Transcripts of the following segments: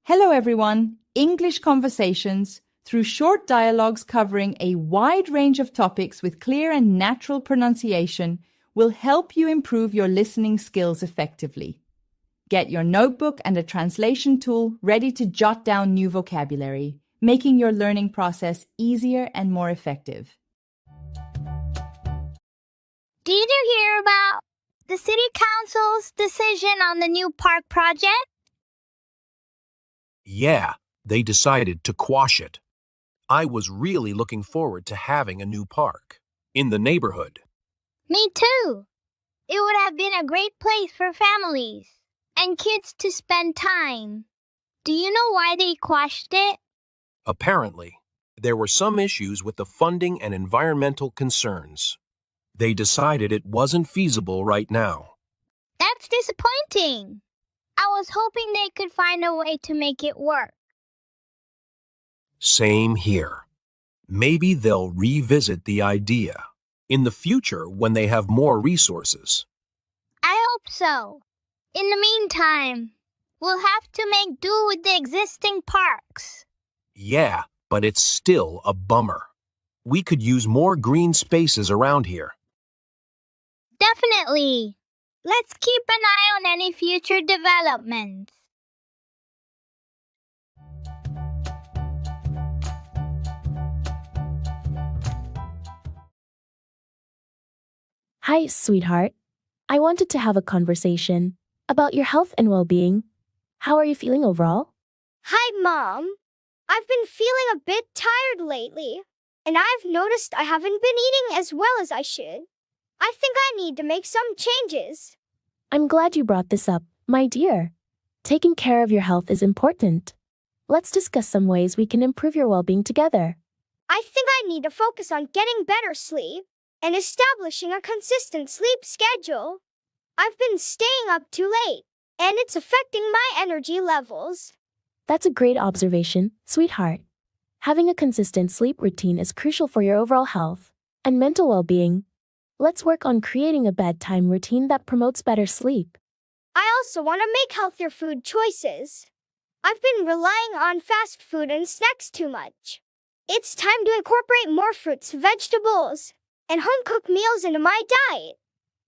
Hello everyone, English conversations through short dialogues covering a wide range of topics with clear and natural pronunciation will help you improve your listening skills effectively. Get your notebook and a translation tool ready to jot down new vocabulary, making your learning process easier and more effective. Did you hear about the City Council's decision on the new park project? Yeah, they decided to quash it. I was really looking forward to having a new park in the neighborhood. Me too. It would have been a great place for families and kids to spend time. Do you know why they quashed it? Apparently, there were some issues with the funding and environmental concerns. They decided it wasn't feasible right now. That's disappointing. I was hoping they could find a way to make it work. Same here. Maybe they'll revisit the idea in the future when they have more resources. I hope so. In the meantime, we'll have to make do with the existing parks. Yeah, but it's still a bummer. We could use more green spaces around here. Definitely. Let's keep an eye on any future developments. Hi, sweetheart. I wanted to have a conversation about your health and well-being. How are you feeling overall? Hi, Mom. I've been feeling a bit tired lately, and I've noticed I haven't been eating as well as I should. I think I need to make some changes. I'm glad you brought this up, my dear. Taking care of your health is important. Let's discuss some ways we can improve your well-being together. I think I need to focus on getting better sleep and establishing a consistent sleep schedule. I've been staying up too late, and it's affecting my energy levels. That's a great observation, sweetheart. Having a consistent sleep routine is crucial for your overall health and mental well-being. Let's work on creating a bedtime routine that promotes better sleep. I also want to make healthier food choices. I've been relying on fast food and snacks too much. It's time to incorporate more fruits, vegetables, and home-cooked meals into my diet.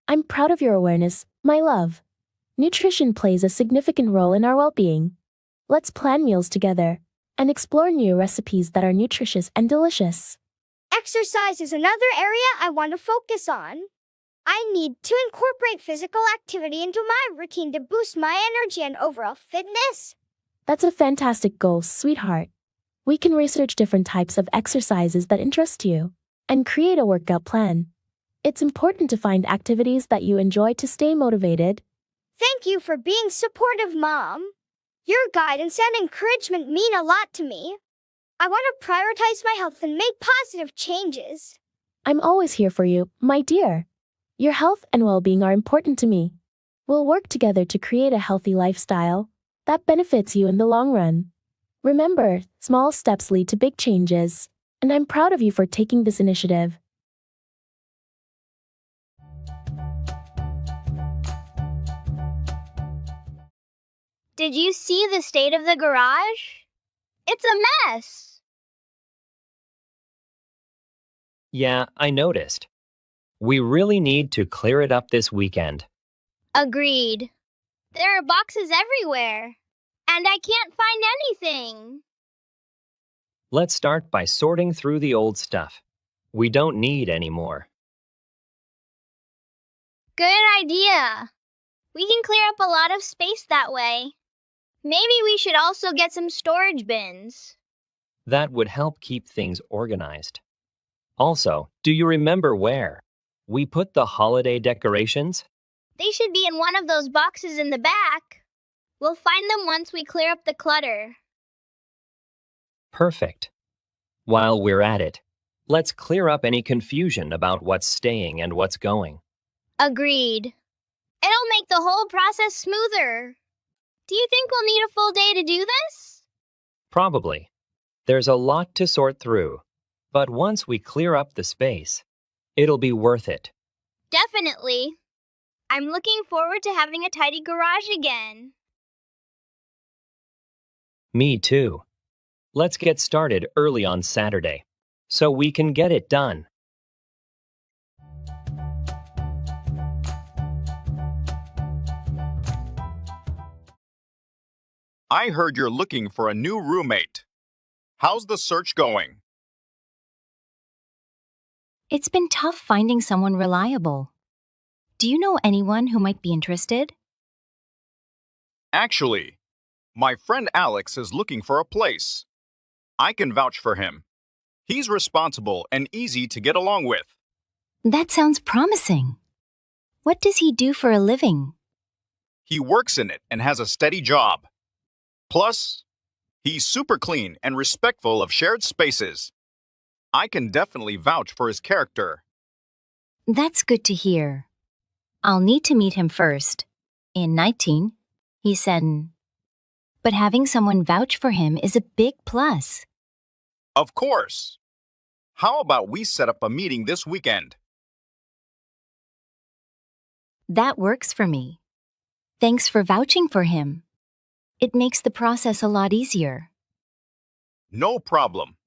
I'm proud of your awareness, my love. Nutrition plays a significant role in our well-being. Let's plan meals together and explore new recipes that are nutritious and delicious. Exercise is another area I want to focus on. I need to incorporate physical activity into my routine to boost my energy and overall fitness. That's a fantastic goal, sweetheart. We can research different types of exercises that interest you and create a workout plan. It's important to find activities that you enjoy to stay motivated. Thank you for being supportive, Mom. Your guidance and encouragement mean a lot to me. I want to prioritize my health and make positive changes. I'm always here for you, my dear. Your health and well-being are important to me. We'll work together to create a healthy lifestyle that benefits you in the long run. Remember, small steps lead to big changes, and I'm proud of you for taking this initiative. Did you see the state of the garage? It's a mess. Yeah, I noticed. We really need to clear it up this weekend. Agreed. There are boxes everywhere, and I can't find anything. Let's start by sorting through the old stuff we don't need anymore. Good idea. We can clear up a lot of space that way. Maybe we should also get some storage bins. That would help keep things organized. Also, do you remember where we put the holiday decorations? They should be in one of those boxes in the back. We'll find them once we clear up the clutter. Perfect. While we're at it, let's clear up any confusion about what's staying and what's going. Agreed. It'll make the whole process smoother. Do you think we'll need a full day to do this? Probably. There's a lot to sort through, but once we clear up the space, it'll be worth it. Definitely. I'm looking forward to having a tidy garage again. Me too. Let's get started early on Saturday so we can get it done. I heard you're looking for a new roommate. How's the search going? It's been tough finding someone reliable. Do you know anyone who might be interested? Actually, my friend Alex is looking for a place. I can vouch for him. He's responsible and easy to get along with. That sounds promising. What does he do for a living? He works in it and has a steady job. Plus, he's super clean and respectful of shared spaces. I can definitely vouch for his character. That's good to hear. I'll need to meet him first. In 19, he said. But having someone vouch for him is a big plus. Of course. How about we set up a meeting this weekend? That works for me. Thanks for vouching for him. It makes the process a lot easier. No problem.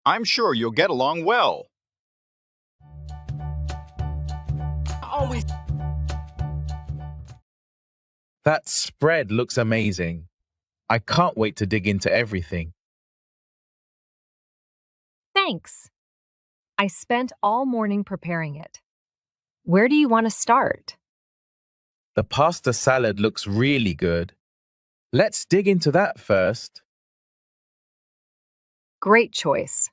I'm sure you'll get along well. That spread looks amazing. I can't wait to dig into everything. Thanks. I spent all morning preparing it. Where do you want to start? The pasta salad looks really good. Let's dig into that first. Great choice.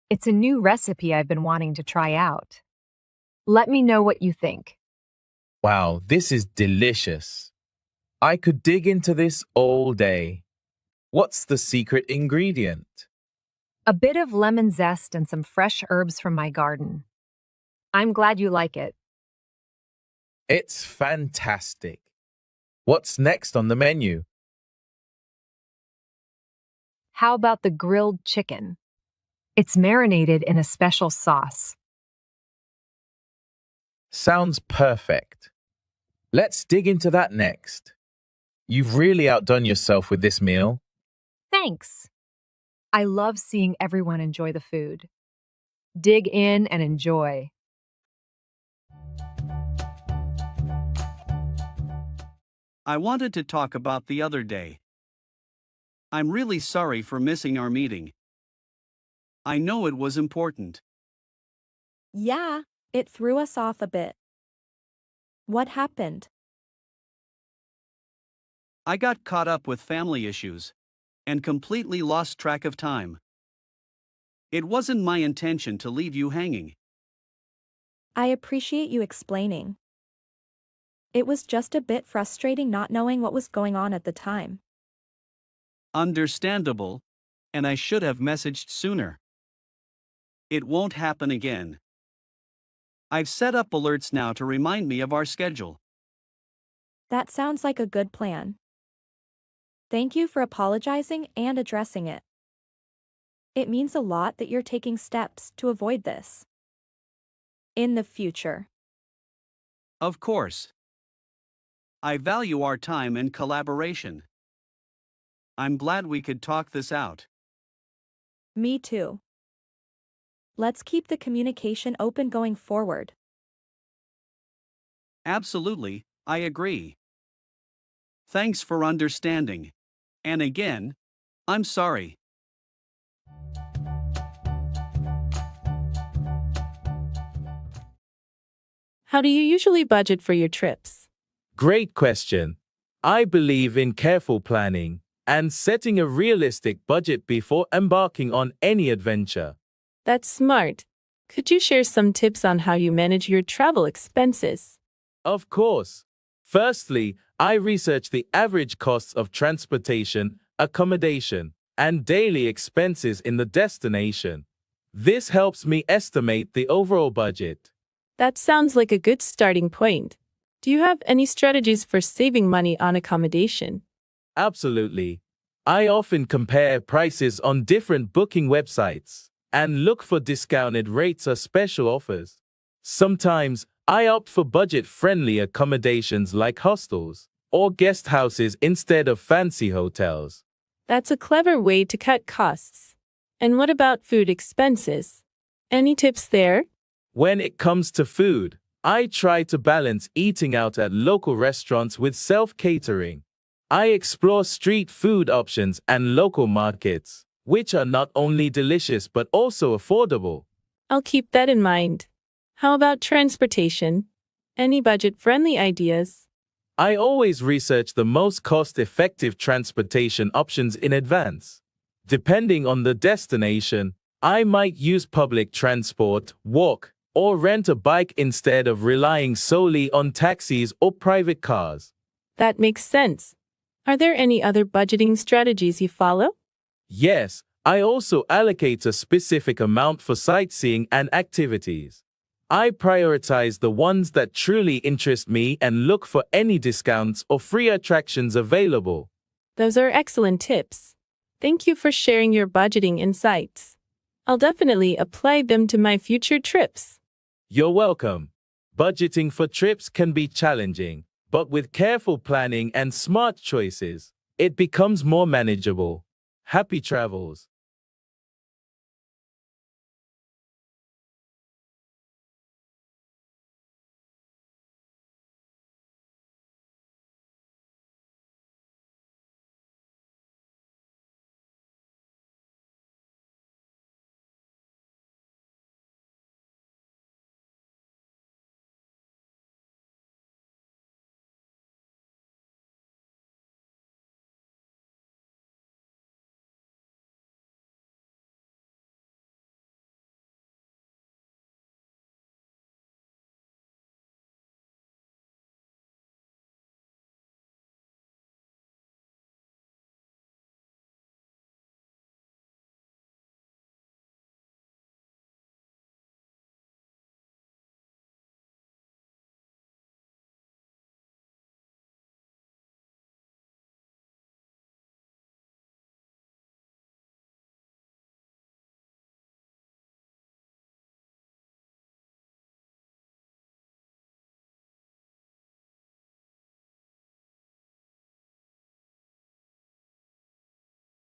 It's a new recipe I've been wanting to try out. Let me know what you think. Wow, this is delicious. I could dig into this all day. What's the secret ingredient? A bit of lemon zest and some fresh herbs from my garden. I'm glad you like it. It's fantastic. What's next on the menu? How about the grilled chicken? It's marinated in a special sauce. Sounds perfect. Let's dig into that next. You've really outdone yourself with this meal. Thanks. I love seeing everyone enjoy the food. Dig in and enjoy. I wanted to talk about the other day. I'm really sorry for missing our meeting. I know it was important. Yeah, it threw us off a bit. What happened? I got caught up with family issues and completely lost track of time. It wasn't my intention to leave you hanging. I appreciate you explaining. It was just a bit frustrating not knowing what was going on at the time. Understandable, and I should have messaged sooner. It won't happen again. I've set up alerts now to remind me of our schedule. That sounds like a good plan. Thank you for apologizing and addressing it. It means a lot that you're taking steps to avoid this in the future. Of course. I value our time and collaboration. I'm glad we could talk this out. Me too. Let's keep the communication open going forward. Absolutely, I agree. Thanks for understanding. And again, I'm sorry. How do you usually budget for your trips? Great question. I believe in careful planning and setting a realistic budget before embarking on any adventure. That's smart. Could you share some tips on how you manage your travel expenses? Of course. Firstly, I research the average costs of transportation, accommodation, and daily expenses in the destination. This helps me estimate the overall budget. That sounds like a good starting point. Do you have any strategies for saving money on accommodation? Absolutely. I often compare prices on different booking websites and look for discounted rates or special offers. Sometimes, I opt for budget-friendly accommodations like hostels or guest houses instead of fancy hotels. That's a clever way to cut costs. And what about food expenses? Any tips there? When it comes to food, I try to balance eating out at local restaurants with self-catering. I explore street food options and local markets, which are not only delicious but also affordable. I'll keep that in mind. How about transportation? Any budget-friendly ideas? I always research the most cost-effective transportation options in advance. Depending on the destination, I might use public transport, walk, or rent a bike instead of relying solely on taxis or private cars. That makes sense. Are there any other budgeting strategies you follow? Yes, I also allocate a specific amount for sightseeing and activities. I prioritize the ones that truly interest me and look for any discounts or free attractions available. Those are excellent tips. Thank you for sharing your budgeting insights. I'll definitely apply them to my future trips. You're welcome. Budgeting for trips can be challenging, but with careful planning and smart choices, it becomes more manageable. Happy travels!